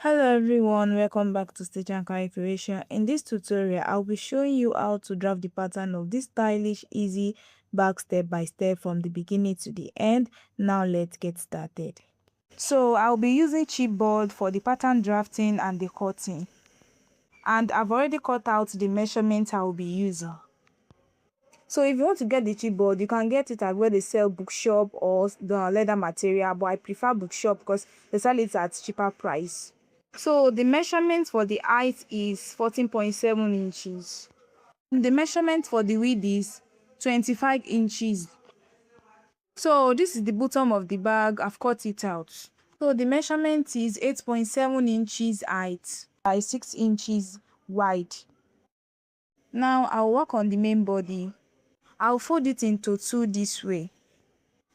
Hello everyone, welcome back to Stitch and Carry Creation. In this tutorial, I'll be showing you how to draft the pattern of this stylish, easy bag step by step from the beginning to the end. Now let's get started. So I'll be using chipboard for the pattern drafting and the cutting. And I've already cut out the measurements I'll be using. So if you want to get the chipboard, you can get it at where they sell bookshop or the leather material, but I prefer bookshop because they sell it at cheaper price. So the measurement for the height is 14.7 inches. The measurement for the width is 25 inches. So this is the bottom of the bag. I've cut it out. So the measurement is 8.7 inches height by 6 inches wide. Now I'll work on the main body. I'll fold it into two this way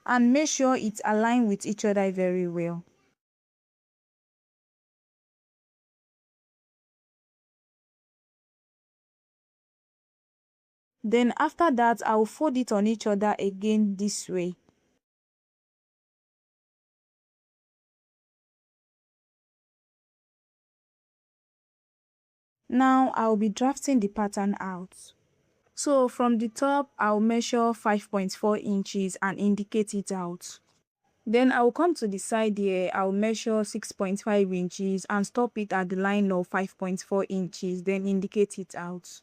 and make sure it's aligned with each other very well. Then after that, I'll fold it on each other again this way. Now I'll be drafting the pattern out. So from the top, I'll measure 5.4 inches and indicate it out. Then I'll come to the side here, I'll measure 6.5 inches and stop it at the line of 5.4 inches, then indicate it out.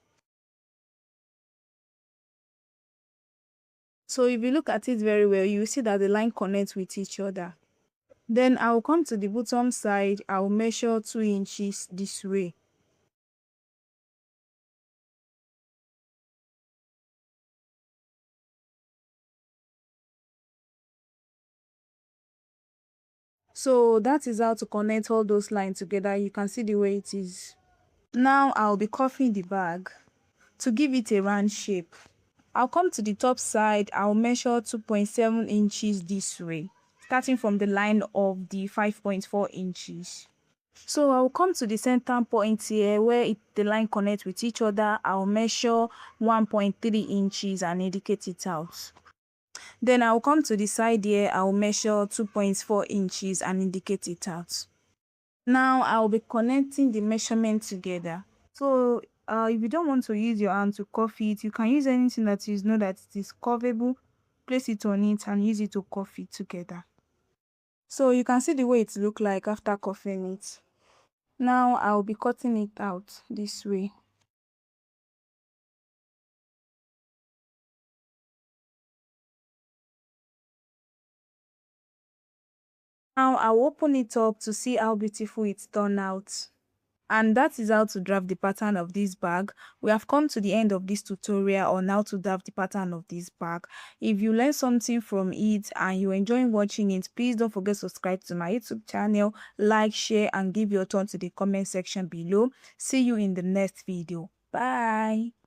So if you look at it very well, you will see that the line connects with each other. Then I'll come to the bottom side, I'll measure 2 inches this way. So that is how to connect all those lines together. You can see the way it is. Now I'll be cuffing the bag to give it a round shape. I'll come to the top side, I'll measure 2.7 inches this way, starting from the line of the 5.4 inches. So I'll come to the center point here where the line connects with each other. I'll measure 1.3 inches and indicate it out. Then I'll come to the side here, I'll measure 2.4 inches and indicate it out. Now I'll be connecting the measurement together. So if you don't want to use your hand to cuff it, you can use anything that you know that it is curvable, place it on it and use it to cuff it together. So you can see the way it looks like after cuffing it. Now I'll be cutting it out this way. Now I'll open it up to see how beautiful it's turned out. And that is how to draft the pattern of this bag. We have come to the end of this tutorial on how to draft the pattern of this bag. If you learned something from it and you enjoy watching it, please don't forget to subscribe to my YouTube channel, like, share and give your thoughts to the comment section below. See you in the next video. Bye.